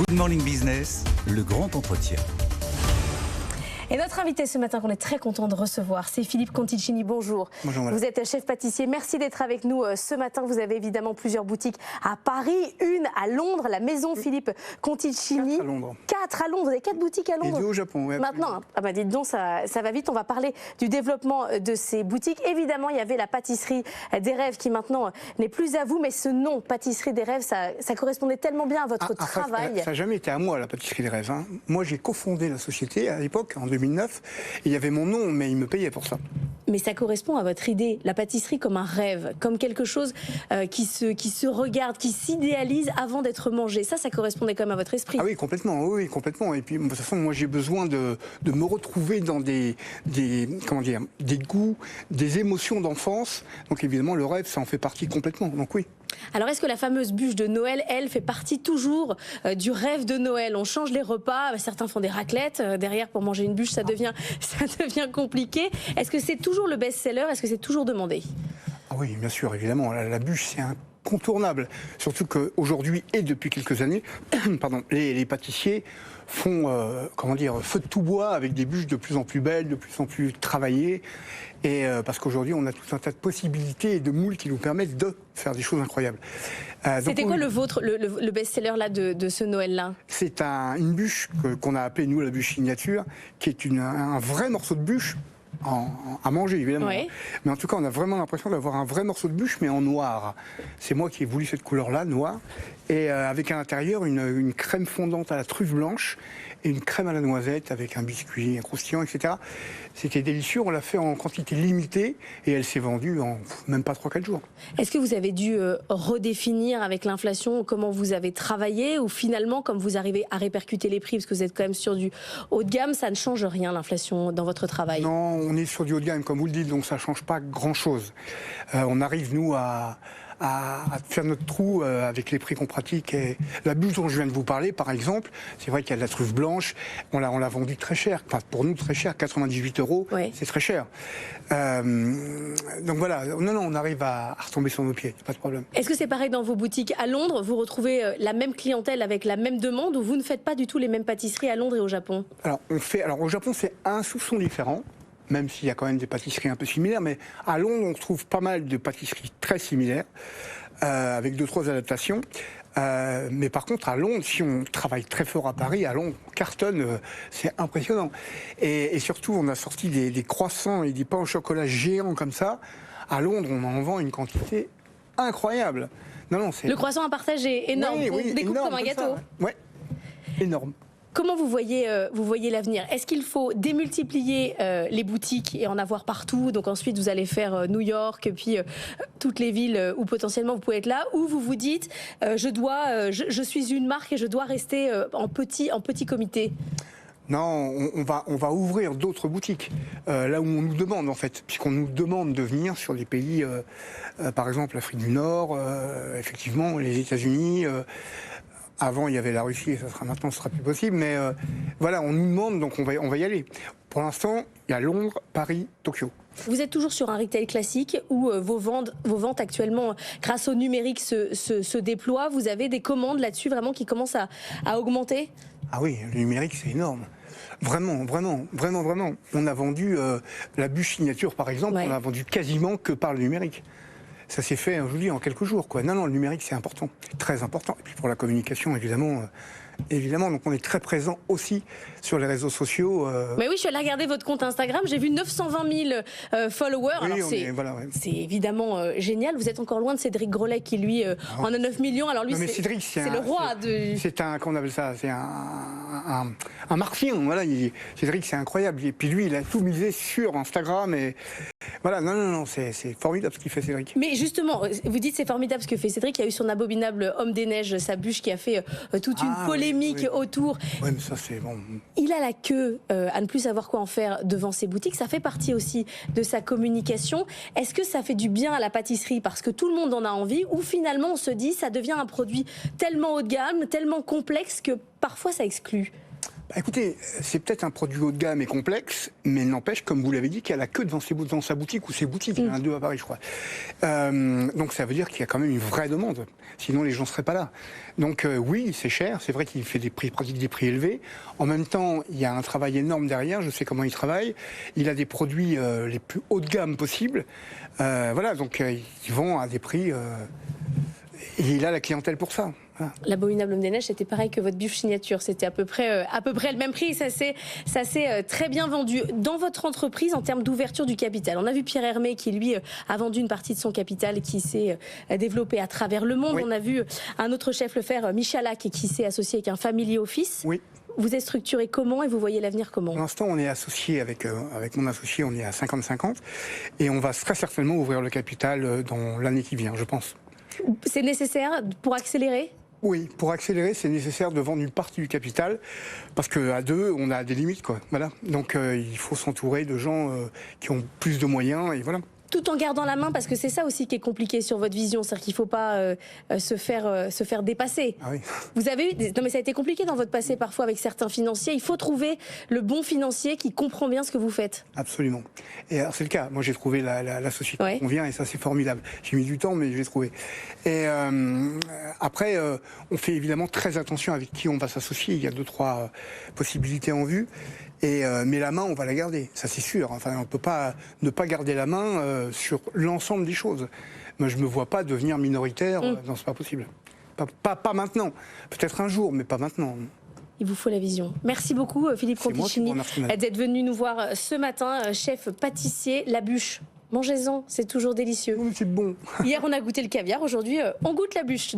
Good Morning Business, le grand entretien. Et notre invité ce matin qu'on est très content de recevoir, c'est Philippe Conticini. Bonjour. Bonjour madame. Vous êtes chef pâtissier. Merci d'être avec nous ce matin. Vous avez évidemment plusieurs boutiques à Paris, une à Londres, la maison Philippe Conticini. 4 à Londres. 4 à Londres. Vous avez 4 boutiques à Londres. Et 2 au Japon. Oui, maintenant, ah bah dites donc, ça va vite. On va parler du développement de ces boutiques. Évidemment, il y avait la pâtisserie des rêves qui maintenant n'est plus à vous, mais ce nom, pâtisserie des rêves, ça correspondait tellement bien à votre travail. Ça n'a jamais été à moi, la pâtisserie des rêves. Hein. Moi, j'ai cofondé la société à l'époque, en 2009. Et il y avait mon nom, mais il me payait pour ça. Mais ça correspond à votre idée, la pâtisserie comme un rêve, comme quelque chose qui se regarde, qui s'idéalise avant d'être mangé. Ça correspondait quand même à votre esprit. Ah oui, complètement. Oui, complètement. Et puis, de toute façon, moi, j'ai besoin de me retrouver dans des goûts, des émotions d'enfance. Donc, évidemment, le rêve, ça en fait partie complètement. Donc, oui. Alors, est-ce que la fameuse bûche de Noël, elle, fait partie toujours du rêve de Noël? On change les repas, certains font des raclettes. Derrière, pour manger une bûche, ça devient compliqué. Est-ce que c'est toujours le best-seller? Est-ce que c'est toujours demandé? Ah oui, bien sûr, évidemment. La bûche, c'est incontournable. Surtout qu'aujourd'hui, et depuis quelques années, pardon, les pâtissiers font feu de tout bois avec des bûches de plus en plus belles, de plus en plus travaillées. Et parce qu'aujourd'hui, on a tout un tas de possibilités et de moules qui nous permettent de faire des choses incroyables. C'était quoi le vôtre, le best-seller là, de ce Noël-là? C'est une bûche qu'on a appelée, nous, la bûche signature, qui est un vrai morceau de bûche. À manger, évidemment. Ouais. Mais en tout cas, on a vraiment l'impression d'avoir un vrai morceau de bûche, mais en noir. C'est moi qui ai voulu cette couleur-là, noir. Et avec à l'intérieur une crème fondante à la truffe blanche et une crème à la noisette avec un biscuit, un croustillant, etc. C'était délicieux. On l'a fait en quantité limitée et elle s'est vendue en même pas 3-4 jours. Est-ce que vous avez dû redéfinir avec l'inflation comment vous avez travaillé, ou finalement, comme vous arrivez à répercuter les prix, parce que vous êtes quand même sur du haut de gamme, ça ne change rien, l'inflation, dans votre travail? Non, on est sur du haut de gamme, comme vous le dites, donc ça ne change pas grand-chose. On arrive, nous, à faire notre trou avec les prix qu'on pratique. Et la bûche dont je viens de vous parler, par exemple, c'est vrai qu'il y a de la truffe blanche, on l'a vendue très cher, enfin, pour nous très cher, 98 €, ouais. C'est très cher. Donc voilà, non, on arrive à retomber sur nos pieds, pas de problème. Est-ce que c'est pareil dans vos boutiques à Londres? Vous retrouvez la même clientèle avec la même demande, ou vous ne faites pas du tout les mêmes pâtisseries à Londres et au Japon? Alors au Japon, c'est un soupçon différent, même s'il y a quand même des pâtisseries un peu similaires, mais à Londres, on trouve pas mal de pâtisseries très similaires, avec 2-3 adaptations. Mais par contre, à Londres, si on travaille très fort à Paris, à Londres, on cartonne, c'est impressionnant. Et surtout, on a sorti des croissants et des pains au chocolat géants comme ça. À Londres, on en vend une quantité incroyable. Non, le croissant à partager, énorme, oui, on découpe comme un gâteau. Ouais, énorme. Comment vous voyez l'avenir? Est-ce qu'il faut démultiplier les boutiques et en avoir partout? Donc ensuite, vous allez faire New York, puis toutes les villes où potentiellement vous pouvez être là. Ou vous vous dites, je suis une marque et je dois rester en petit comité? Non, on va ouvrir d'autres boutiques, là où on nous demande, en fait, puisqu'on nous demande de venir sur des pays, par exemple l'Afrique du Nord, effectivement, les États-Unis. Avant, il y avait la Russie, et maintenant, ce sera plus possible. Mais voilà, on nous demande, donc on va y aller. Pour l'instant, il y a Londres, Paris, Tokyo. Vous êtes toujours sur un retail classique où vos ventes actuellement, grâce au numérique, se déploient. Vous avez des commandes là-dessus vraiment qui commencent à augmenter? Ah oui, le numérique, c'est énorme. Vraiment. On a vendu la bûche signature, par exemple, ouais. On a vendu quasiment que par le numérique. Ça s'est fait, je vous dis, en quelques jours, quoi. Non, le numérique, c'est important, très important. Et puis pour la communication, évidemment. Donc on est très présent aussi sur les réseaux sociaux. Mais oui, je suis allée regarder votre compte Instagram, j'ai vu 920 000 followers. Oui, alors c'est évidemment génial. Vous êtes encore loin de Cédric Grolet qui lui en a 9 millions. Alors lui, c'est le roi de... C'est qu'on appelle ça, c'est un martien. Voilà, Cédric, c'est incroyable. Et puis lui, il a tout misé sur Instagram et voilà. Non, c'est formidable ce qu'il fait, Cédric. Mais justement, vous dites c'est formidable ce que fait Cédric. Il y a eu son abominable Homme des Neiges, sa bûche qui a fait toute une polémique autour. Oui, mais ça c'est bon. Il a la queue à ne plus savoir quoi en faire devant ses boutiques. Ça fait partie aussi de sa communication. Est-ce que ça fait du bien à la pâtisserie parce que tout le monde en a envie, ou finalement on se dit ça devient un produit tellement haut de gamme, tellement complexe que parfois ça exclut? Écoutez, c'est peut-être un produit haut de gamme et complexe, mais n'empêche, comme vous l'avez dit, qu'il y a la queue dans sa boutique ou ses boutiques. Il y en a deux à Paris, je crois. Donc ça veut dire qu'il y a quand même une vraie demande. Sinon, les gens ne seraient pas là. Donc oui, c'est cher. C'est vrai qu'il fait pratique des prix élevés. En même temps, il y a un travail énorme derrière. Je sais comment il travaille. Il a des produits les plus haut de gamme possibles. Voilà, donc il vend à des prix... et il a la clientèle pour ça. L'Abominable Homme des Neiges, c'était pareil que votre bûche signature. C'était à peu près le même prix. Ça s'est très bien vendu. Dans votre entreprise, en termes d'ouverture du capital, on a vu Pierre Hermé qui, lui, a vendu une partie de son capital qui s'est développé à travers le monde. Oui. On a vu un autre chef le faire, Michalak, qui s'est associé avec un family office. Oui. Vous êtes structuré comment et vous voyez l'avenir comment? Pour l'instant, on est associé avec mon associé, on est à 50-50. Et on va très certainement ouvrir le capital dans l'année qui vient, je pense. C'est nécessaire pour accélérer? Oui, pour accélérer, c'est nécessaire de vendre une partie du capital, parce qu'à deux, on a des limites, quoi. Voilà. Donc il faut s'entourer de gens qui ont plus de moyens, et voilà. Tout en gardant la main, parce que c'est ça aussi qui est compliqué sur votre vision, c'est-à-dire qu'il ne faut pas se faire dépasser. Ah oui. Vous avez eu non mais ça a été compliqué dans votre passé parfois avec certains financiers. Il faut trouver le bon financier qui comprend bien ce que vous faites. Absolument. Et alors c'est le cas. Moi j'ai trouvé la société qui convient et ça c'est formidable. J'ai mis du temps mais je l'ai trouvé. Et après on fait évidemment très attention avec qui on va s'associer. Il y a 2-3 possibilités en vue. Mais la main, on va la garder, ça c'est sûr. Enfin, on ne peut pas ne pas garder la main sur l'ensemble des choses. Moi, je ne me vois pas devenir minoritaire, non, c'est pas possible. Pas maintenant. Peut-être un jour, mais pas maintenant. Il vous faut la vision. Merci beaucoup, Philippe Conticini, d'être venu nous voir ce matin, chef pâtissier La Bûche. Mangez-en, c'est toujours délicieux. C'est bon. Hier, on a goûté le caviar, aujourd'hui, on goûte la bûche.